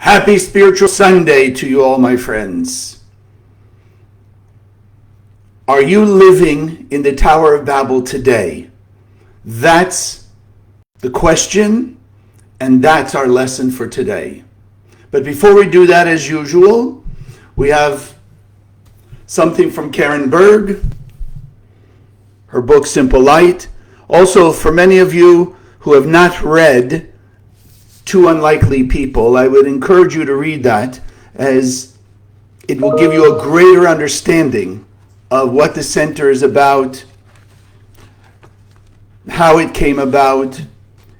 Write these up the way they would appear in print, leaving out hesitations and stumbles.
Happy Spiritual Sunday to you all, my friends. Are you living in the Tower of Babel today? That's the question, and that's our lesson for today. But before we do that, as usual, we have something from Karen Berg, her book Simple Light. Also, for many of you who have not read Two Unlikely People, I would encourage you to read that, as it will give you a greater understanding of what the center is about, how it came about,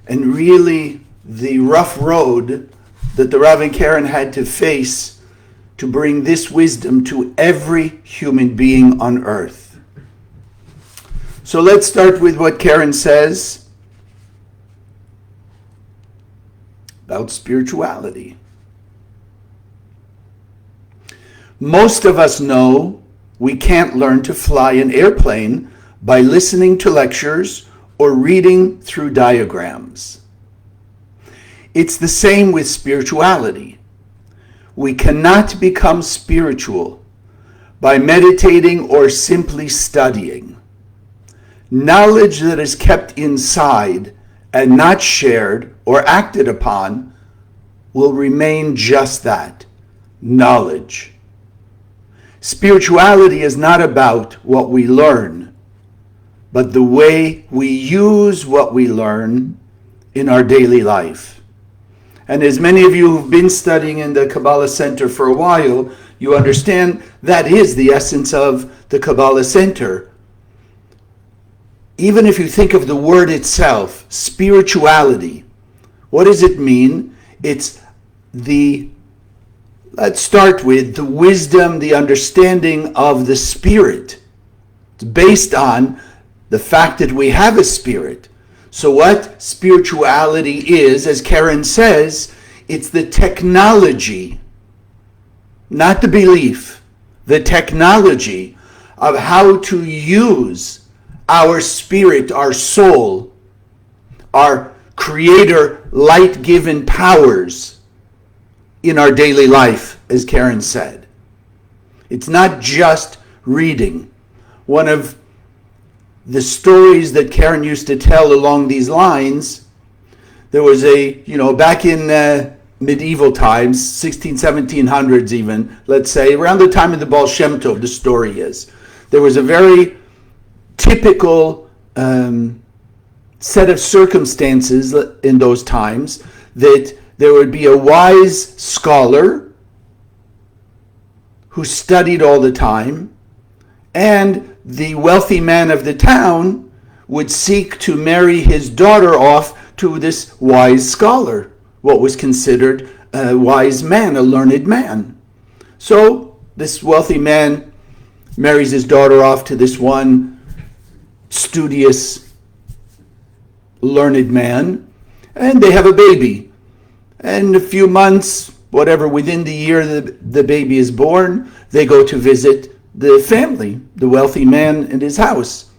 and really the rough road that the Rav and Karen had to face to bring this wisdom to every human being on earth. So let's start with what Karen says about spirituality. Most of us know we can't learn to fly an airplane by listening to lectures or reading through diagrams. It's the same with spirituality. We cannot become spiritual by meditating or simply studying. Knowledge that is kept inside and not shared or acted upon will remain just that, knowledge. Spirituality is not about what we learn, but the way we use what we learn in our daily life. And as many of you who've been studying in the Kabbalah Centre for a while, you understand that is the essence of the Kabbalah Centre. Even if you think of the word itself, spirituality, what does it mean? It's let's start with the wisdom, the understanding of the spirit. It's based on the fact that we have a spirit. So what spirituality is, as Karen says, it's the technology, not the belief, the technology of how to use our spirit, our soul, our creator light-given powers in our daily life, as Karen said. It's not just reading. One of the stories that Karen used to tell along these lines, there was back in medieval times, 1700s even, let's say, around the time of the Baal Shem Tov, the story is, there was a very typical set of circumstances in those times that there would be a wise scholar who studied all the time, and the wealthy man of the town would seek to marry his daughter off to this wise scholar, what was considered a wise man, a learned man. So this wealthy man marries his daughter off to this one studious, learned man, and they have a baby. And a few months, whatever, within the year the baby is born, they go to visit the family, the wealthy man in his house.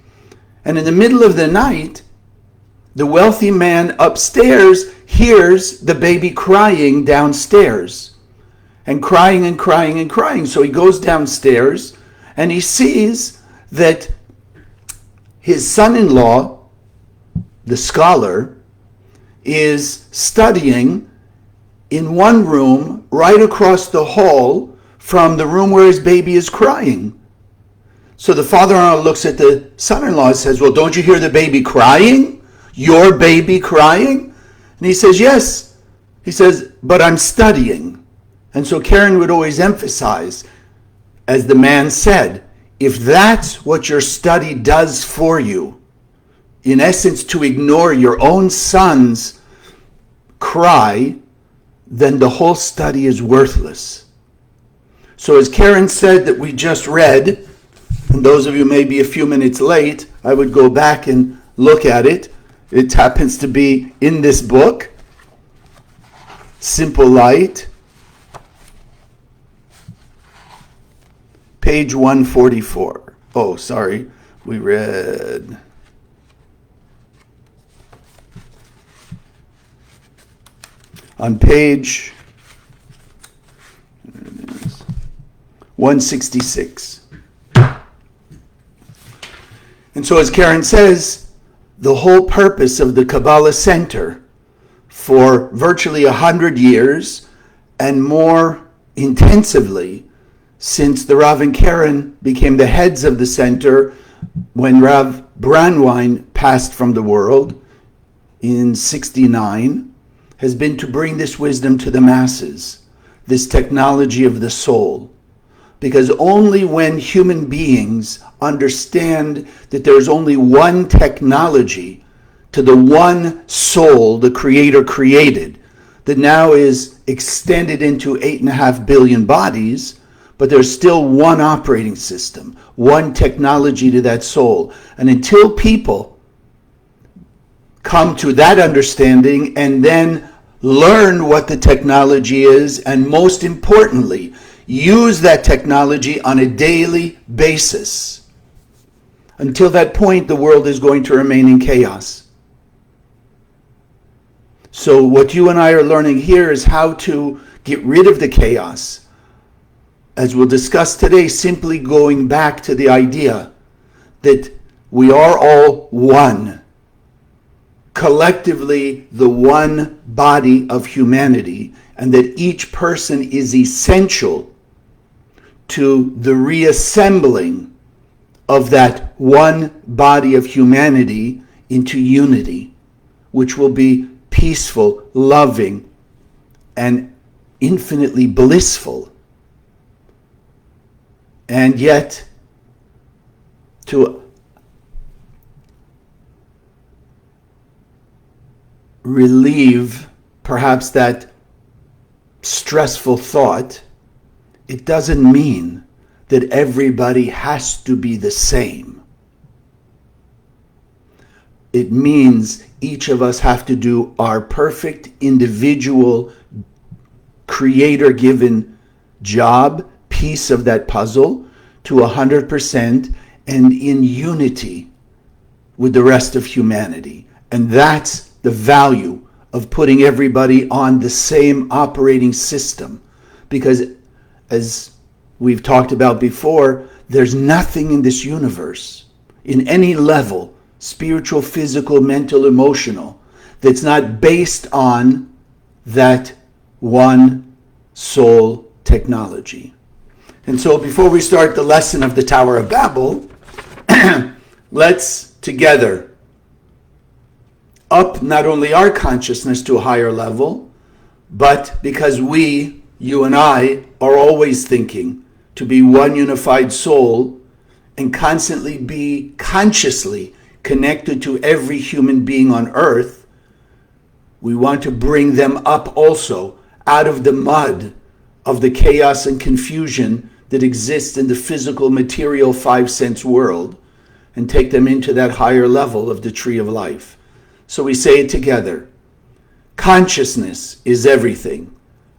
And in the middle of the night, the wealthy man upstairs hears the baby crying downstairs, and crying and crying and crying. So he goes downstairs and he sees that his son-in-law, the scholar, is studying in one room right across the hall from the room where his baby is crying. So the father-in-law looks at the son-in-law and says, "Well, don't you hear the baby crying? Your baby crying?" And he says, "Yes." He says, "But I'm studying." And so Karen would always emphasize, as the man said, if that's what your study does for you, in essence to ignore your own son's cry, then the whole study is worthless. So as Karen said that we just read, and those of you may be a few minutes late, I would go back and look at it. It happens to be in this book, Simple Light, page 144. Oh, sorry. We read on page 166. And so as Karen says, the whole purpose of the Kabbalah Centre for virtually 100 years and more intensively since the Rav and Karen became the heads of the center when Rav Brandwein passed from the world in 69, has been to bring this wisdom to the masses, this technology of the soul. Because only when human beings understand that there's only one technology to the one soul the Creator created, that now is extended into 8.5 billion bodies, but there's still one operating system, one technology to that soul. And until people come to that understanding and then learn what the technology is, and most importantly, use that technology on a daily basis, until that point, the world is going to remain in chaos. So what you and I are learning here is how to get rid of the chaos. As we'll discuss today, simply going back to the idea that we are all one, collectively the one body of humanity, and that each person is essential to the reassembling of that one body of humanity into unity, which will be peaceful, loving, and infinitely blissful. And yet, to relieve perhaps that stressful thought, it doesn't mean that everybody has to be the same. It means each of us have to do our perfect individual Creator-given job, piece of that puzzle, to 100% and in unity with the rest of humanity. And that's the value of putting everybody on the same operating system. Because as we've talked about before, there's nothing in this universe, in any level, spiritual, physical, mental, emotional, that's not based on that one soul technology. And so before we start the lesson of the Tower of Babel, let's together up not only our consciousness to a higher level, but because we, you and I, are always thinking to be one unified soul and constantly be consciously connected to every human being on earth, we want to bring them up also out of the mud of the chaos and confusion that exists in the physical, material, five-sense world, and take them into that higher level of the tree of life. So we say it together. Consciousness is everything.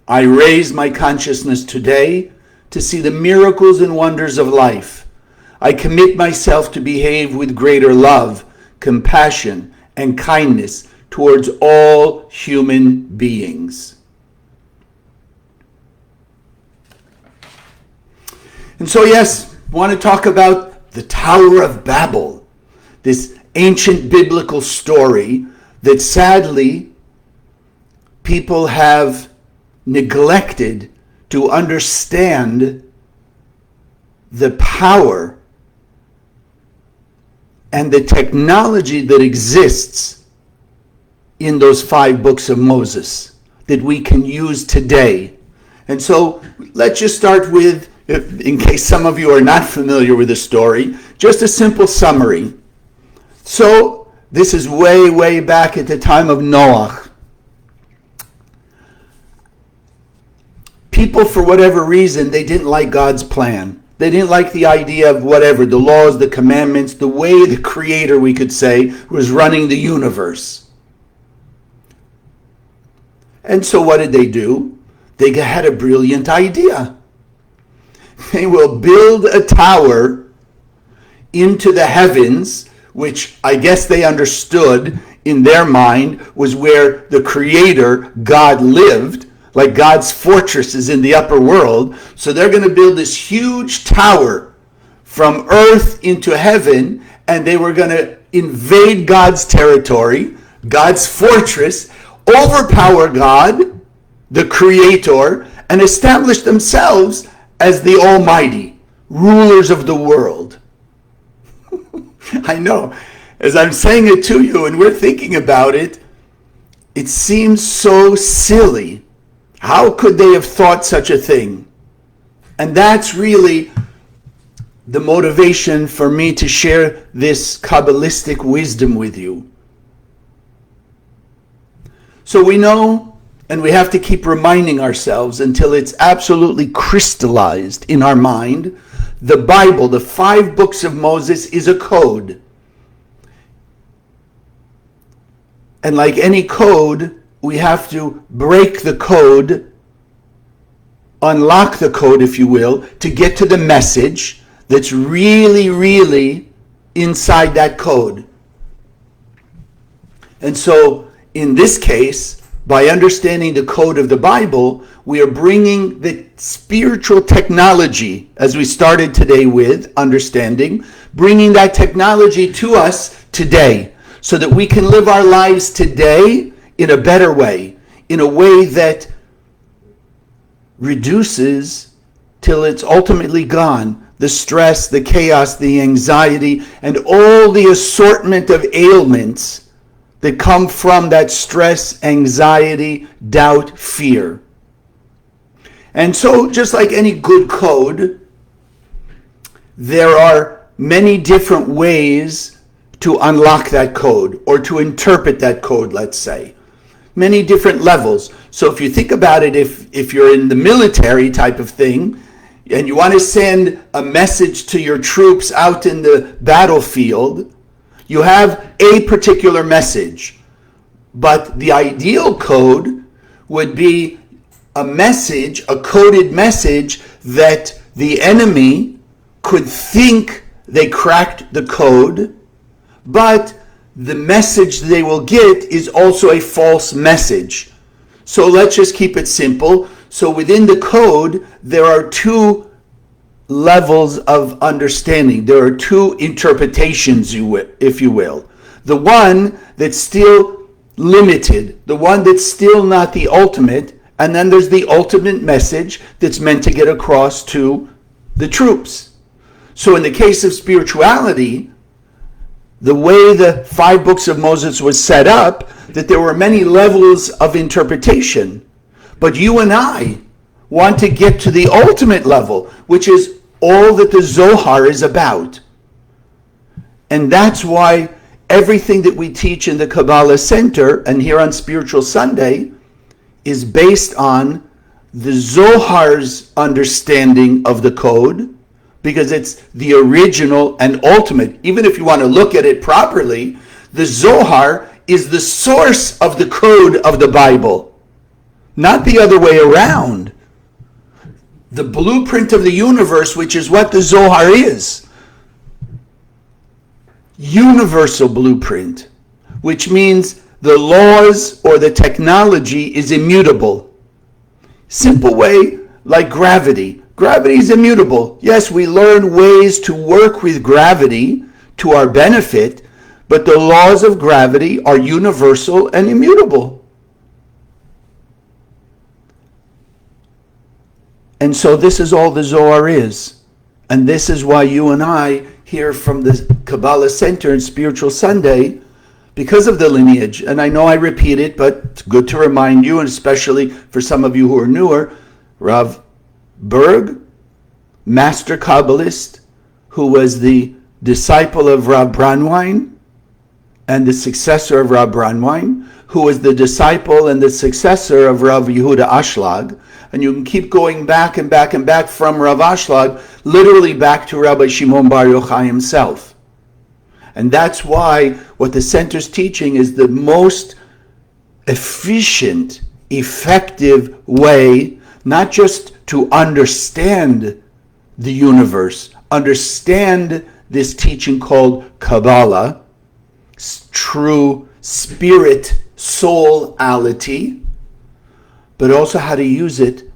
I raise my consciousness today to see the miracles and wonders of life. I commit myself to behave with greater love, compassion, and kindness towards all human beings. And so, yes, I want to talk about the Tower of Babel, this ancient biblical story that sadly people have neglected to understand the power and the technology that exists in those 5 books of Moses that we can use today. And so let's just start with, in case some of you are not familiar with the story, just a simple summary. So this is way, way back at the time of Noah. People, for whatever reason, they didn't like God's plan. They didn't like the idea of whatever, the laws, the commandments, the way the Creator, we could say, was running the universe. And so what did they do? They had a brilliant idea. They will build a tower into the heavens, which I guess they understood in their mind was where the Creator, God, lived. like God's fortress is in the upper world. So they're going to build this huge tower from earth into heaven, and they were going to invade God's territory, God's fortress, overpower God, the Creator, and establish themselves as the Almighty, rulers of the world. I know, as I'm saying it to you and we're thinking about it, it seems so silly. How could they have thought such a thing? And that's really the motivation for me to share this Kabbalistic wisdom with you. So we know, and we have to keep reminding ourselves until it's absolutely crystallized in our mind, the Bible, the 5 books of Moses, is a code. And like any code, we have to break the code, unlock the code, if you will, to get to the message that's really, really inside that code. And so, in this case, by understanding the code of the Bible, we are bringing the spiritual technology, as we started today with, understanding, bringing that technology to us today, so that we can live our lives today in a better way, in a way that reduces till it's ultimately gone, the stress, the chaos, the anxiety, and all the assortment of ailments that come from that stress, anxiety, doubt, fear. And so, just like any good code, there are many different ways to unlock that code, or to interpret that code, let's say. Many different levels. So if you think about it, if you're in the military type of thing, and you want to send a message to your troops out in the battlefield, you have a particular message. But the ideal code would be a message, a coded message that the enemy could think they cracked the code, but the message they will get is also a false message. So let's just keep it simple. So within the code, there are 2 levels of understanding. There are 2 interpretations, if you will. The one that's still limited, the one that's still not the ultimate, and then there's the ultimate message that's meant to get across to the troops. So in the case of spirituality, the way the 5 books of Moses was set up, that there were many levels of interpretation. But you and I want to get to the ultimate level, which is all that the Zohar is about. And that's why everything that we teach in the Kabbalah Center and here on Spiritual Sunday is based on the Zohar's understanding of the code, because it's the original and ultimate. Even if you want to look at it properly, the Zohar is the source of the code of the Bible, not the other way around. The blueprint of the universe, which is what the Zohar is. Universal blueprint, which means the laws or the technology is immutable. Simple way, like gravity. Gravity is immutable. Yes, we learn ways to work with gravity to our benefit, but the laws of gravity are universal and immutable. And so this is all the Zohar is. And this is why you and I hear from the Kabbalah Center and Spiritual Sunday, because of the lineage. And I know I repeat it, but it's good to remind you, and especially for some of you who are newer, Rav Berg, master Kabbalist, who was the disciple of Rav Brandwein and the successor of Rav Brandwein, who was the disciple and the successor of Rav Yehuda Ashlag. And you can keep going back and back and back from Rav Ashlag, literally back to Rabbi Shimon Bar Yochai himself. And that's why what the center's teaching is the most efficient, effective way, not just to understand the universe, understand this teaching called Kabbalah, true spirit, soul-ality, but also how to use it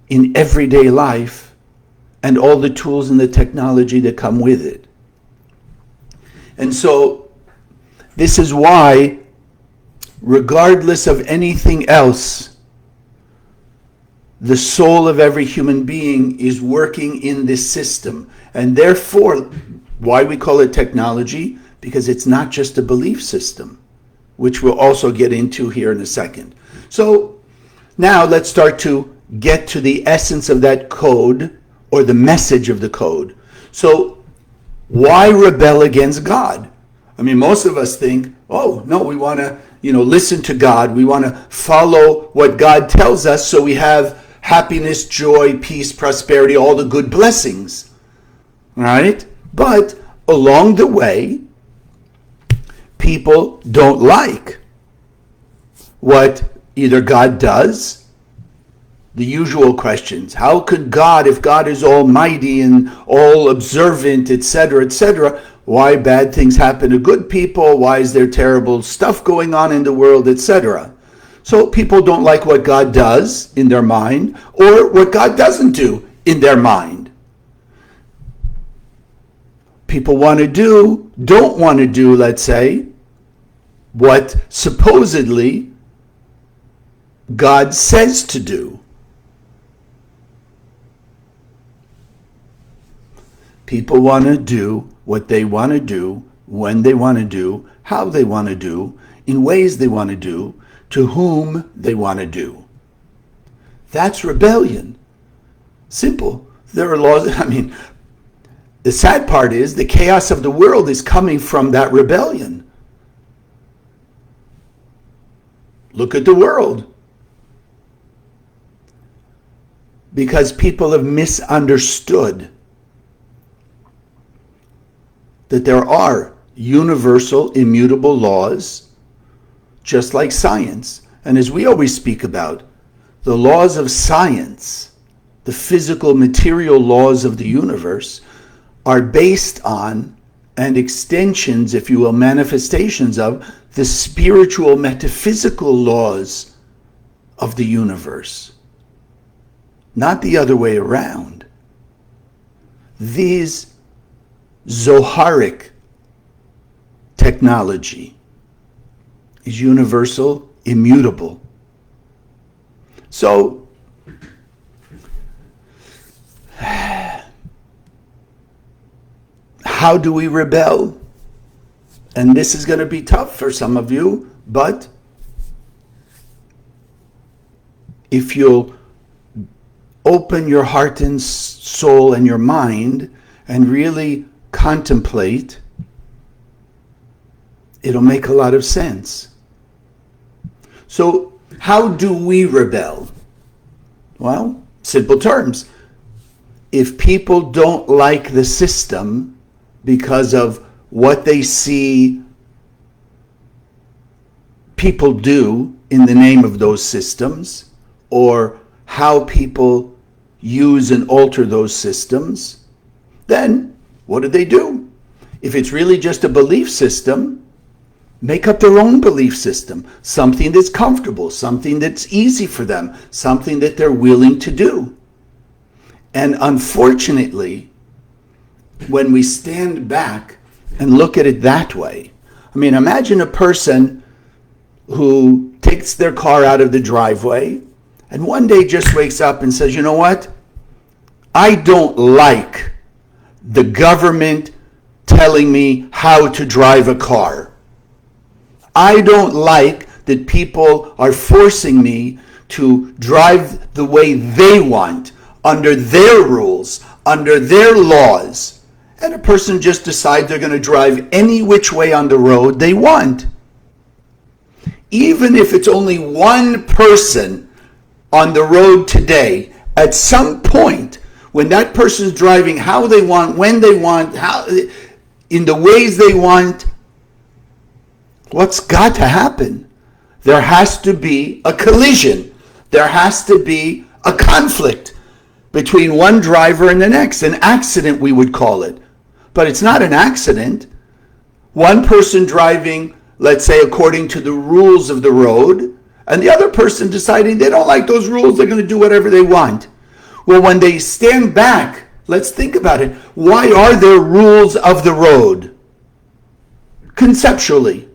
in everyday life and all the tools and the technology that come with it. And so this is why, regardless of anything else, the soul of every human being is working in this system. And therefore, why we call it technology? Because it's not just a belief system, which we'll also get into here in a second. So now let's start to get to the essence of that code, or the message of the code. So why rebel against God? I mean, most of us think, oh, no, we want to, listen to God. We want to follow what God tells us so we have happiness, joy, peace, prosperity, all the good blessings. Right? But along the way, people don't like what either God does. The usual questions. How could God, if God is almighty and all observant, etc., why bad things happen to good people? Why is there terrible stuff going on in the world, etc.? So people don't like what God does in their mind, or what God doesn't do in their mind. People don't want to do, let's say, what supposedly God says to do. People want to do what they want to do, when they want to do, how they want to do, in ways they want to do, to whom they want to do. That's rebellion. Simple. There are laws. The sad part is the chaos of the world is coming from that rebellion. Look at the world. Because people have misunderstood that there are universal, immutable laws, just like science. And as we always speak about, the laws of science, the physical, material laws of the universe, are based on, and extensions, if you will, manifestations of, the spiritual, metaphysical laws of the universe. Not the other way around. These Zoharic technology is universal, immutable. So, how do we rebel? And this is going to be tough for some of you, but if you'll open your heart and soul and your mind and really contemplate, it'll make a lot of sense. So, how do we rebel? Well, simple terms. If people don't like the system because of what they see people do in the name of those systems, or how people use and alter those systems, then what do? If it's really just a belief system, make up their own belief system, something that's comfortable, something that's easy for them, something that they're willing to do. And unfortunately, when we stand back and look at it that way, imagine a person who takes their car out of the driveway and one day just wakes up and says, you know what? I don't like the government telling me how to drive a car. I don't like that people are forcing me to drive the way they want, under their rules, under their laws. And a person just decides they're going to drive any which way on the road they want. Even if it's only one person on the road today, at some point, when that person's driving how they want, when they want, how, in the ways they want, what's got to happen? There has to be a collision. There has to be a conflict between one driver and the next. An accident, we would call it. But it's not an accident. One person driving, let's say, according to the rules of the road, and the other person deciding they don't like those rules, they're going to do whatever they want. Well, when they stand back, let's think about it. Why are there rules of the road? Conceptually,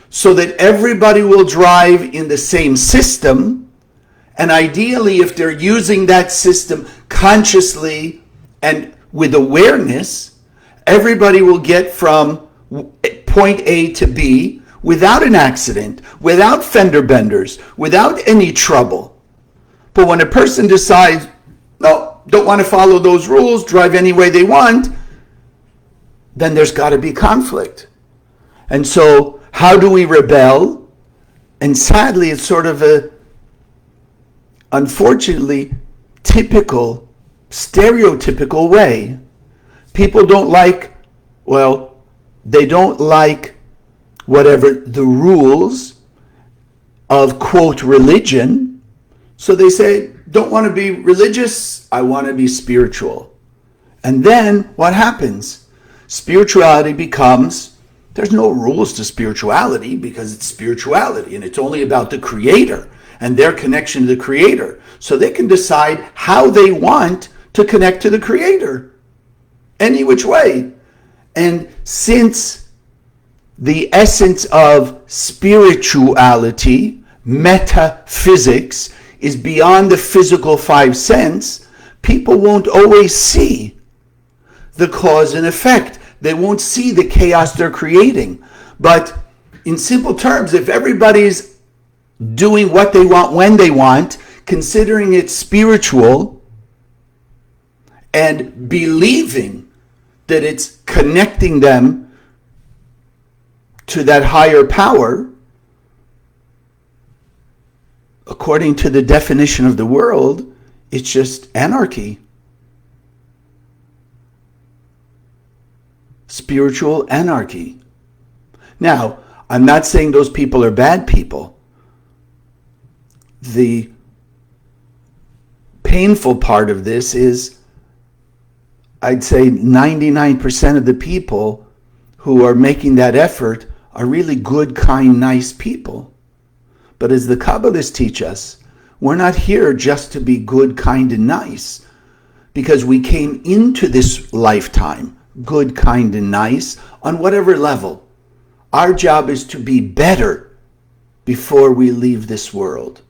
so that everybody will drive in the same system, and ideally, if they're using that system consciously and with awareness, everybody will get from point A to B without an accident, without fender benders, without any trouble. But when a person decides, no, don't want to follow those rules, drive any way they want, then there's got to be conflict. And so, how do we rebel? And sadly, it's sort of a, unfortunately, typical, stereotypical way. People don't like, well, they don't like whatever the rules of, quote, religion. So they say, don't want to be religious, I want to be spiritual. And then what happens? Spirituality becomes, there's no rules to spirituality because it's spirituality and it's only about the Creator and their connection to the Creator. So they can decide how they want to connect to the Creator, any which way. And since the essence of spirituality, metaphysics, is beyond the physical five sense, people won't always see the cause and effect. They won't see the chaos they're creating. But in simple terms, if everybody's doing what they want when they want, considering it spiritual, and believing that it's connecting them to that higher power, according to the definition of the world, it's just anarchy. Spiritual anarchy. Now, I'm not saying those people are bad people. The painful part of this is, I'd say 99% of the people who are making that effort are really good, kind, nice people. But as the Kabbalists teach us, we're not here just to be good, kind, and nice, because we came into this lifetime good, kind, and nice on whatever level. Our job is to be better before we leave this world,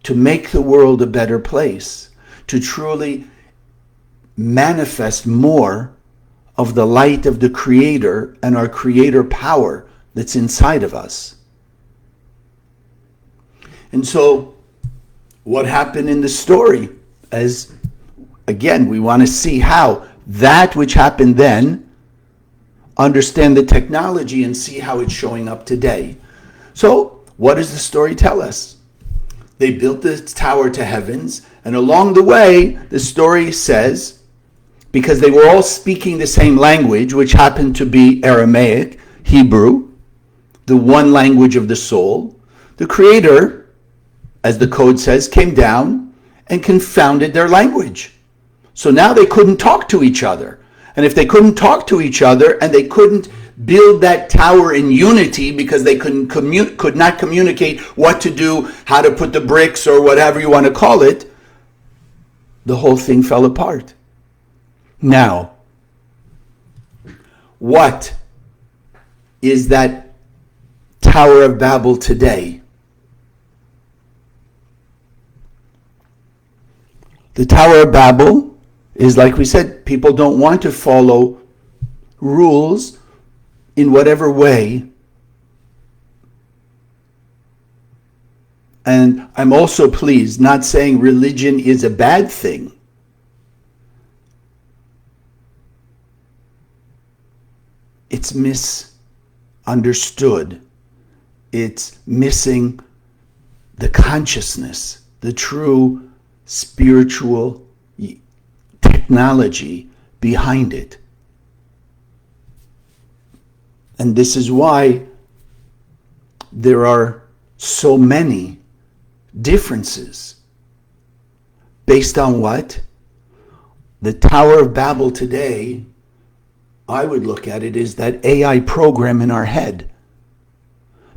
to make the world a better place, to truly manifest more of the light of the Creator and our Creator power that's inside of us. And so, what happened in the story? As, again, we want to see how that which happened then, understand the technology and see how it's showing up today. So, what does the story tell us? They built the tower to heavens, and along the way, the story says, because they were all speaking the same language, which happened to be Aramaic, Hebrew, the one language of the soul, the Creator, as the code says, came down and confounded their language. So now they couldn't talk to each other. And if they couldn't talk to each other and they couldn't build that tower in unity because they could not communicate what to do, how to put the bricks or whatever you want to call it, the whole thing fell apart. Now, what is that Tower of Babel today? The Tower of Babel is, like we said, people don't want to follow rules in whatever way. And I'm also pleased, not saying religion is a bad thing. It's misunderstood. It's missing the consciousness, the true spiritual technology behind it. And this is why there are so many differences. Based on what? The Tower of Babel today, I would look at it as that AI program in our head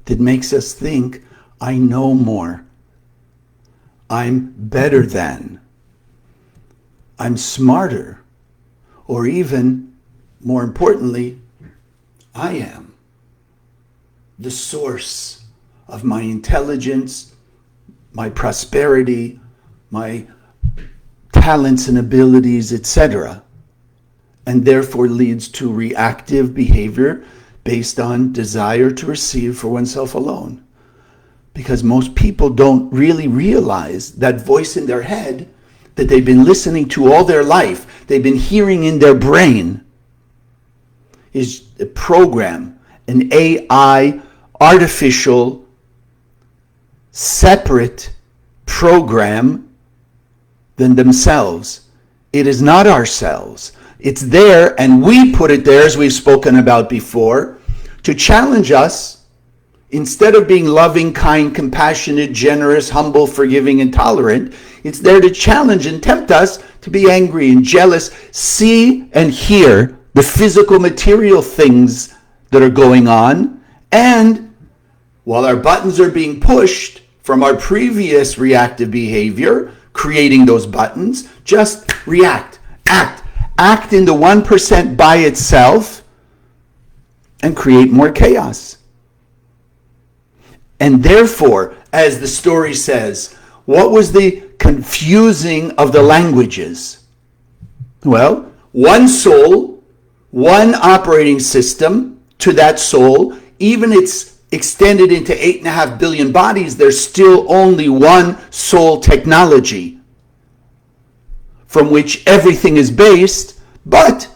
that makes us think I know more. I'm better than. I'm smarter. Or even, more importantly, I am the source of my intelligence, my prosperity, my talents and abilities, etc., and therefore leads to reactive behavior based on desire to receive for oneself alone. Because most people don't really realize that voice in their head that they've been listening to all their life, they've been hearing in their brain, is a program, an AI, artificial, separate program than themselves. It is not ourselves. It's there, and we put it there, as we've spoken about before, to challenge us. Instead of being loving, kind, compassionate, generous, humble, forgiving, and tolerant, it's there to challenge and tempt us to be angry and jealous, see and hear the physical, material things that are going on, and while our buttons are being pushed from our previous reactive behavior, creating those buttons, just react, act in the 1% by itself, and create more chaos. And therefore, as the story says, what was the confusing of the languages? Well, one soul, one operating system to that soul, even it's extended into 8.5 billion bodies, there's still only one soul technology from which everything is based. But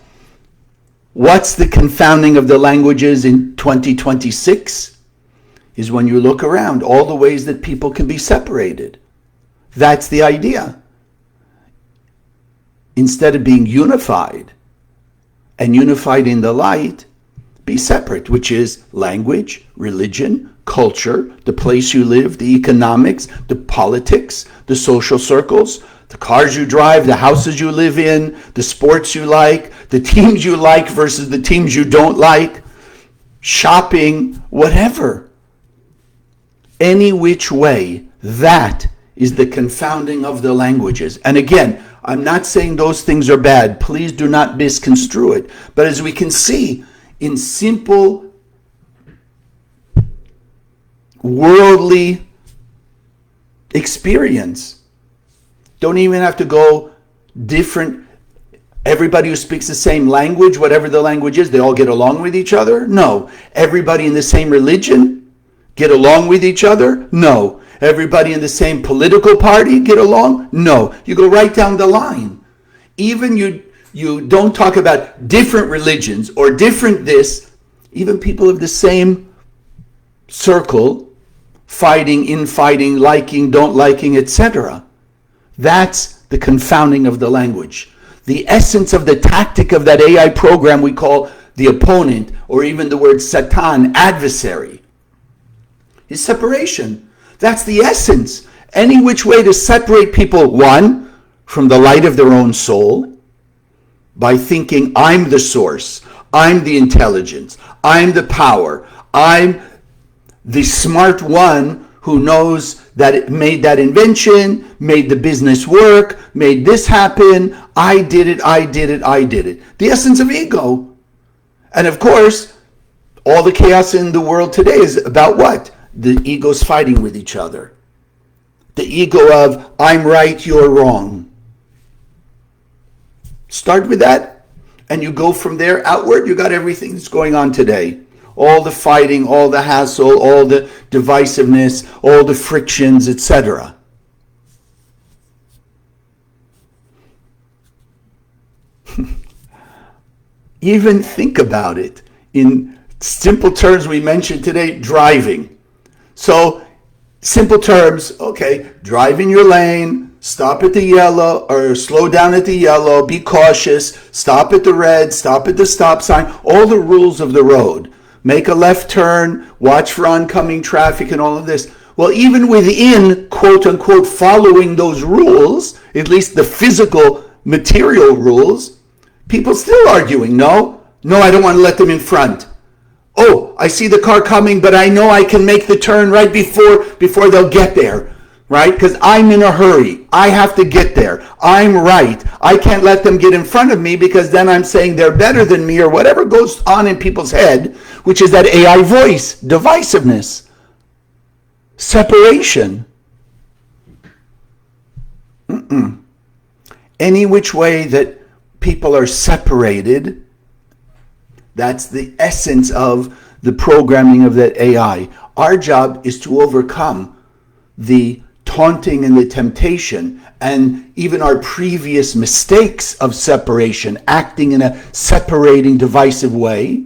what's the confounding of the languages in 2026? Is when you look around, all the ways that people can be separated. That's the idea. Instead of being unified, and unified in the light, be separate, which is language, religion, culture, the place you live, the economics, the politics, the social circles, the cars you drive, the houses you live in, the sports you like, the teams you like versus the teams you don't like, shopping, whatever. Any which way, that is the confounding of the languages. And again, I'm not saying those things are bad. Please do not misconstrue it. But as we can see, in simple, worldly experience, don't even have to go different. Everybody who speaks the same language, whatever the language is, they all get along with each other? No. Everybody in the same religion get along with each other? No. Everybody in the same political party get along? No. You go right down the line. Even you don't talk about different religions or different this, even people of the same circle, fighting, infighting, liking, don't liking, etc. That's the confounding of the language. The essence of the tactic of that AI program we call the opponent, or even the word Satan, adversary, is separation. That's the essence. Any which way to separate people, one, from the light of their own soul, by thinking I'm the source, I'm the intelligence, I'm the power, I'm the smart one who knows that it made that invention, made the business work, made this happen, I did it, I did it, I did it. The essence of ego. And of course, all the chaos in the world today is about what? The egos fighting with each other. The ego of, I'm right, you're wrong. Start with that, and you go from there outward, you got everything that's going on today. All the fighting, all the hassle, all the divisiveness, all the frictions, etc. Even think about it. In simple terms we mentioned today, driving. So, simple terms, okay, drive in your lane, stop at the yellow, or slow down at the yellow, be cautious, stop at the red, stop at the stop sign, all the rules of the road. Make a left turn, watch for oncoming traffic and all of this. Well, even within, quote unquote, following those rules, at least the physical, material rules, people still arguing, no, I don't want to let them in front. Oh, I see the car coming, but I know I can make the turn right before they'll get there, right? Because I'm in a hurry. I have to get there. I'm right. I can't let them get in front of me because then I'm saying they're better than me or whatever goes on in people's head, which is that AI voice, divisiveness, separation. Any which way that people are separated, that's the essence of the programming of that AI. Our job is to overcome the taunting and the temptation and even our previous mistakes of separation, acting in a separating, divisive way.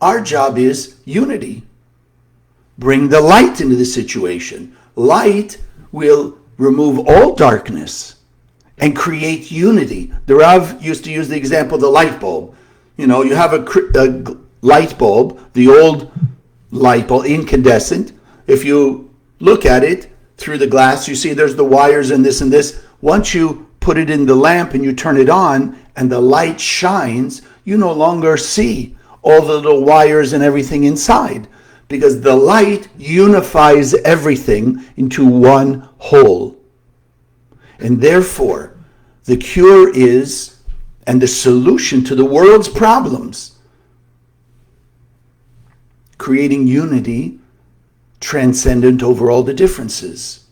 Our job is unity. Bring the light into the situation. Light will remove all darkness and create unity. The Rav used to use the example of the light bulb. You know, you have a light bulb, the old light bulb, incandescent. If you look at it through the glass, you see there's the wires and this and this. Once you put it in the lamp and you turn it on and the light shines, you no longer see all the little wires and everything inside, because the light unifies everything into one whole. And therefore, the cure is, and the solution to the world's problems, creating unity transcendent over all the differences.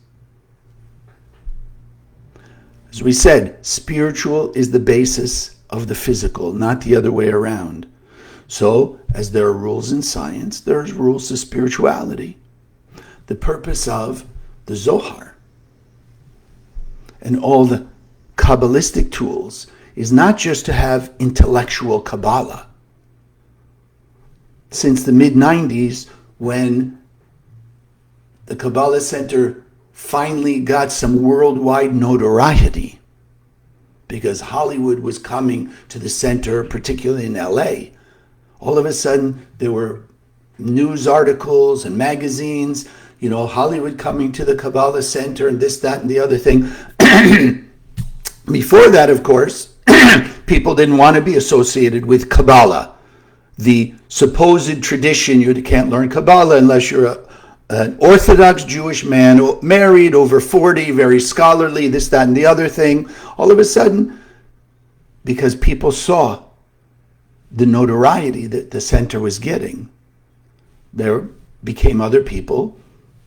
As we said, spiritual is the basis of the physical, not the other way around. So, as there are rules in science, there are rules to spirituality. The purpose of the Zohar and all the Kabbalistic tools is not just to have intellectual Kabbalah. Since the mid-90s, when the Kabbalah Centre finally got some worldwide notoriety, because Hollywood was coming to the center, particularly in LA, all of a sudden there were news articles and magazines, you know, Hollywood coming to the Kabbalah Centre and this, that, and the other thing. Before that, of course, people didn't want to be associated with Kabbalah, the supposed tradition. You can't learn Kabbalah unless you're an Orthodox Jewish man, married, over 40, very scholarly, this, that, and the other thing. All of a sudden, because people saw the notoriety that the center was getting, there became other people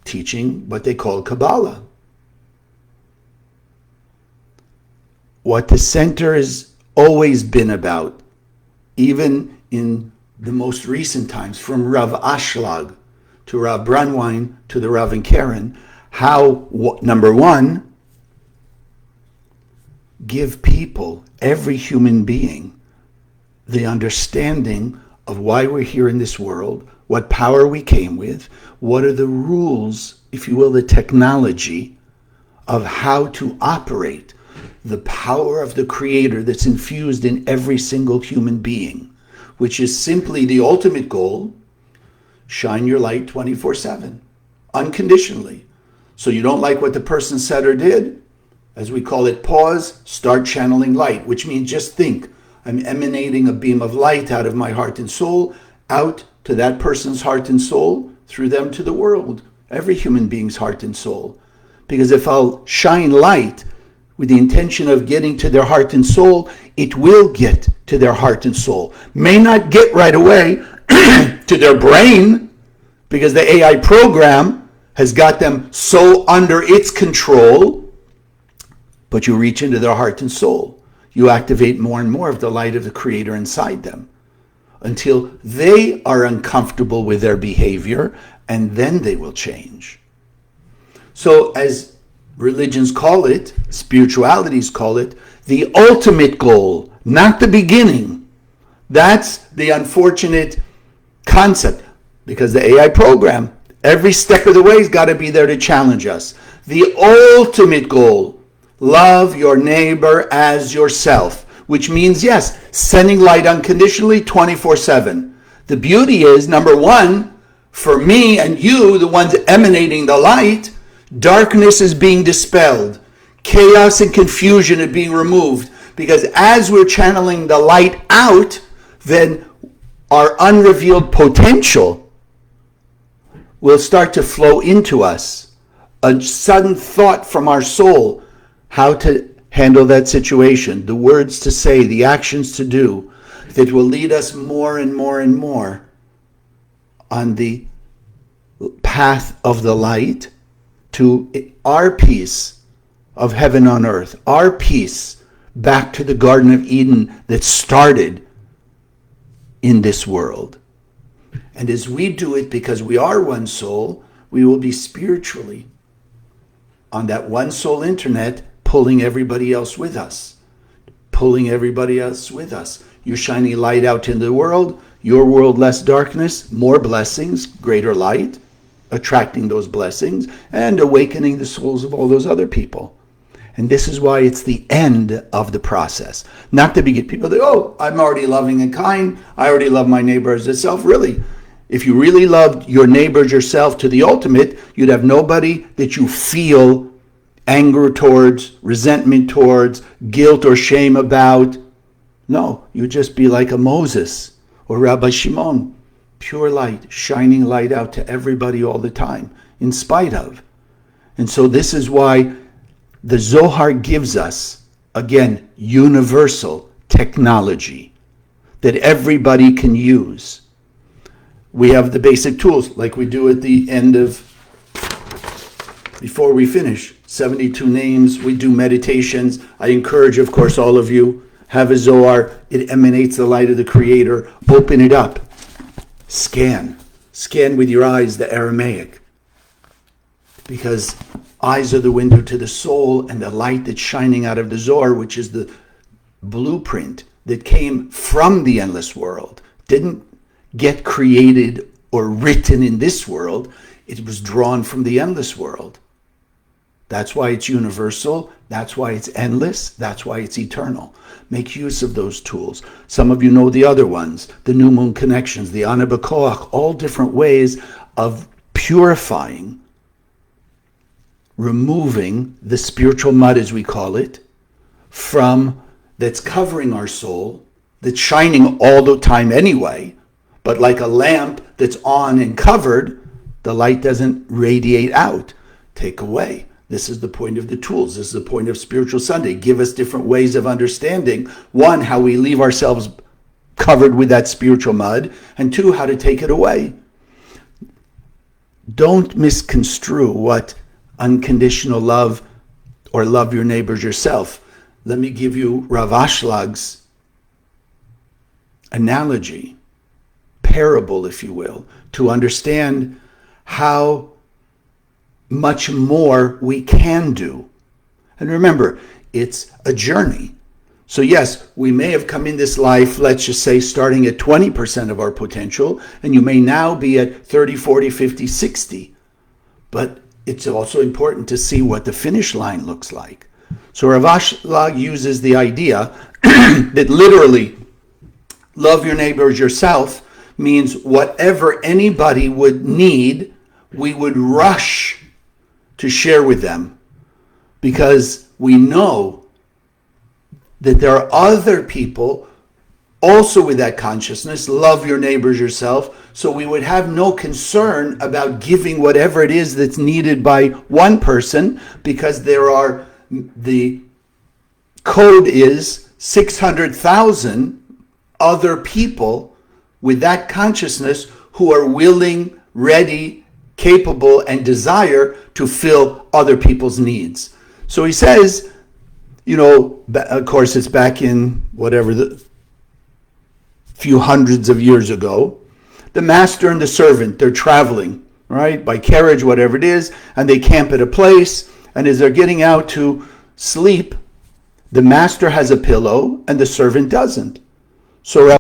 teaching what they called Kabbalah. What the center has always been about, even in the most recent times, from Rav Ashlag to Rav Brunwine to the Rav and Karen, how, number one, give people, every human being, the understanding of why we're here in this world, what power we came with, what are the rules, if you will, the technology of how to operate the power of the Creator that's infused in every single human being, which is simply the ultimate goal: shine your light 24/7, unconditionally. So you don't like what the person said or did, as we call it, pause, start channeling light, which means just think, I'm emanating a beam of light out of my heart and soul, out to that person's heart and soul, through them to the world, every human being's heart and soul. Because if I'll shine light with the intention of getting to their heart and soul, it will get to their heart and soul. May not get right away to their brain, because the AI program has got them so under its control, but you reach into their heart and soul. You activate more and more of the light of the Creator inside them until they are uncomfortable with their behavior, and then they will change. So as religions call it, spiritualities call it, the ultimate goal, not the beginning. That's the unfortunate concept, because the AI program, every step of the way, has got to be there to challenge us. The ultimate goal, love your neighbor as yourself, which means, yes, sending light unconditionally 24/7. The beauty is, number one, for me and you, the ones emanating the light, darkness is being dispelled. Chaos and confusion are being removed. Because as we're channeling the light out, then our unrevealed potential will start to flow into us. A sudden thought from our soul, how to handle that situation, the words to say, the actions to do, that will lead us more and more and more on the path of the light to our peace of heaven on earth, our peace back to the Garden of Eden that started in this world. And as we do it, because we are one soul, we will be spiritually on that one soul internet, pulling everybody else with us. Pulling everybody else with us. You're shining light out in the world, your world less darkness, more blessings, greater light, attracting those blessings, and awakening the souls of all those other people. And this is why it's the end of the process. Not the beginning. People think, oh, I'm already loving and kind. I already love my neighbor as itself. Really, if you really loved your neighbor as yourself to the ultimate, you'd have nobody that you feel anger towards, resentment towards, guilt or shame about. No, you'd just be like a Moses or Rabbi Shimon. Pure light, shining light out to everybody all the time, in spite of. And so this is why the Zohar gives us, again, universal technology that everybody can use. We have the basic tools, like we do at the end of, before we finish, 72 names. We do meditations. I encourage, of course, all of you, have a Zohar. It emanates the light of the Creator. Open it up. Scan with your eyes the Aramaic, because eyes are the window to the soul, and the light that's shining out of the Zohar, which is the blueprint that came from the endless world, didn't get created or written in this world. It was drawn from the endless world. That's why it's universal. That's why it's endless. That's why it's eternal. Make use of those tools. Some of you know the other ones, the new moon connections, the Ana B'Koach, all different ways of purifying, removing the spiritual mud, as we call it, from that's covering our soul, that's shining all the time anyway, but like a lamp that's on and covered, the light doesn't radiate out. Take away. This is the point of the tools. This is the point of Spiritual Sunday. Give us different ways of understanding. One, how we leave ourselves covered with that spiritual mud, and two, how to take it away. Don't misconstrue what unconditional love or love your neighbors yourself. Let me give you Rav Ashlag's analogy, parable, if you will, to understand how much more we can do. And remember, it's a journey. So yes, we may have come in this life, let's just say, starting at 20% of our potential, and you may now be at 30, 40, 50, 60. But it's also important to see what the finish line looks like. So Rav Ashlag uses the idea that literally, love your neighbor as yourself means whatever anybody would need, we would rush to share with them, because we know that there are other people also with that consciousness, love your neighbors yourself, so we would have no concern about giving whatever it is that's needed by one person, because the code is 600,000 other people with that consciousness who are willing, ready, capable, and desire to fill other people's needs. So he says, of course it's back in whatever, the few hundreds of years ago, the master and the servant, they're traveling, right, by carriage, whatever it is, and they camp at a place, and as they're getting out to sleep, the master has a pillow and the servant doesn't. So